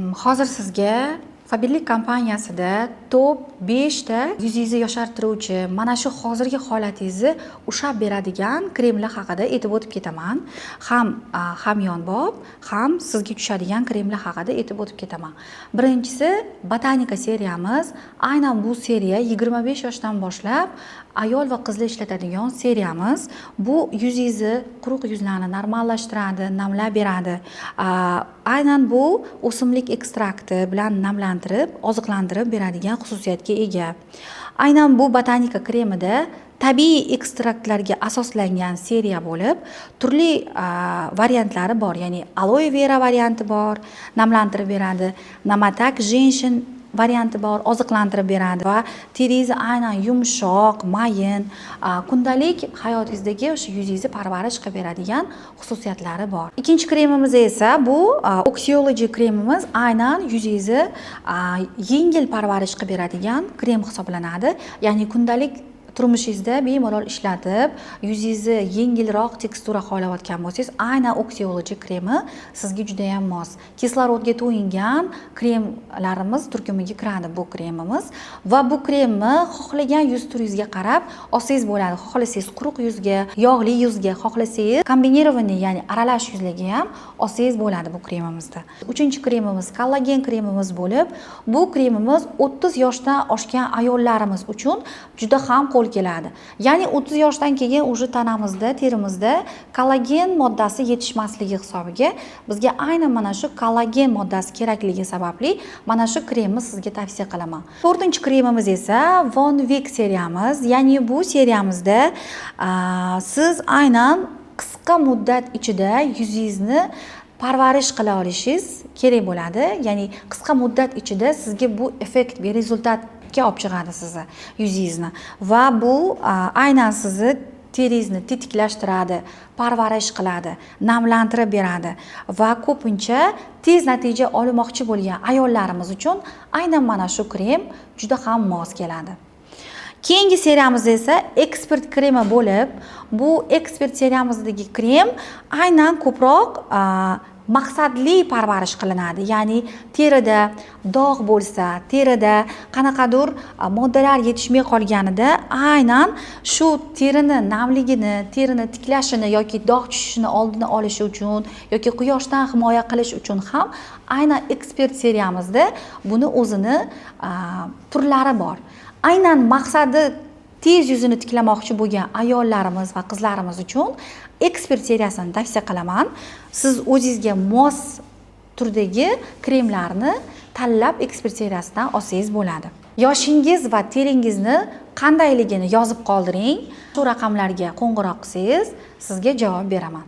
Hozir sizga Faberlic kompaniyasida top 5 ta yuzingizni yoshartiruvchi, mana shu hozirgi holatingizni ushlab beradigan kremlar haqida aytib o'tib ketaman. Ham hamyonbop, ham sizga tushadigan kremlar haqida aytib o'tib ketaman. Birinchisi Botanika seriyamiz. Aynan bu seriya 25 yoshdan boshlab ayol va qizlar ishlatadigan seriyamiz. Bu yuzingizni, quruq yuzlarni normallashtiradi, namlab beradi. Aynan bu o'simlik ekstrakti bilan namlantirib, oziqlantirib beradigan xususiyatga ega. Aynan bu Botanika kremida tabiiy ekstraktlarga asoslangan seriya bo'lib, turli variantlari bor. Ya'ni aloe vera varianti bor, namlantirib beradi. Namatak jenshin varianti bor, oziqlantirib beradi va teringizni aynan yumshoq, mayin, kundalik hayotingizdagi o'sha yuzingizni parvarish qilib beradigan xususiyatlari bor. Ikkinchi kremimiz esa bu Oxyology kremimiz. Aynan yuzingizni yengil parvarish qilib beradigan krem hisoblanadi. Ya'ni kundalik turmushingizda bemalol ishlatib, yuzingizni yengilroq tekstura xohlayotgan bo'lsangiz, aynan Oxyology kremi sizga juda ham mos. Kislorodga to'yingan kremlarimiz turkumiga kiradi bu kremimiz va bu kremni xohlagan yuz turingizga qarab olsangiz bo'ladi. Xohlasangiz quruq yuzga, yog'li yuzga, xohlasangiz kombinirованный, ya'ni aralash yuzlarga ham olsangiz bo'ladi bu kremimizda. Uchinchi kremimiz kollagen kremimiz bo'lib, bu kremimiz 30 yoshdan oshgan ayollarimiz uchun juda ham qo'l keladi. Ya'ni 30 yoshdan keyin уже tanamizda, terimizda kollagen moddasi yetishmasligi hisobiga bizga aynan mana shu kollagen moddasi kerakligi sababli mana shu kremni sizga tavsiya qilaman. 4-kremimiz esa Von Wick seriyamiz. Ya'ni bu seriyamizda siz aynan qisqa muddat ichida yuzingizni parvarish qila olishingiz kerak bo'ladi. Ya'ni qisqa muddat ichida sizga bu effekt, bu rezultat olib chiqadi sizni yuzingizni va bu aynan sizni teringizni tetiklashtiradi, parvarish qiladi, namlantirib beradi va ko'pincha tez natija olmoqchi bo'lgan ayollarimiz uchun aynan mana shu krem juda ham mos keladi. Keyingi seriyamiz esa Expert kremi bo'lib, bu Expert seriyamizdagi krem aynan ko'proq maqsadli parvarish qilinadi. Ya'ni terida dog' bo'lsa, terida qanaqadir moddalar yetishmay qolganida aynan shu terini namligini, terini tiklashini yoki dog' tushishini oldini olish uchun yoki quyoshdan himoya qilish uchun ham aynan Expert seriyamizda buni o'zini turlari bor. Aynan maqsadi tez yuzini tiklamoqchi bo'lgan ayollarimiz va qizlarimiz uchun Expert seriyasini tavsiya qilaman. Siz o'zingizga mos turdagi kremlarni tanlab Expert seriyasidan olsangiz bo'ladi. Yoshingiz va teringizni qandayligini yozib qoldiring. Shu raqamlarga qo'ng'iroq qilsangiz, sizga javob beraman.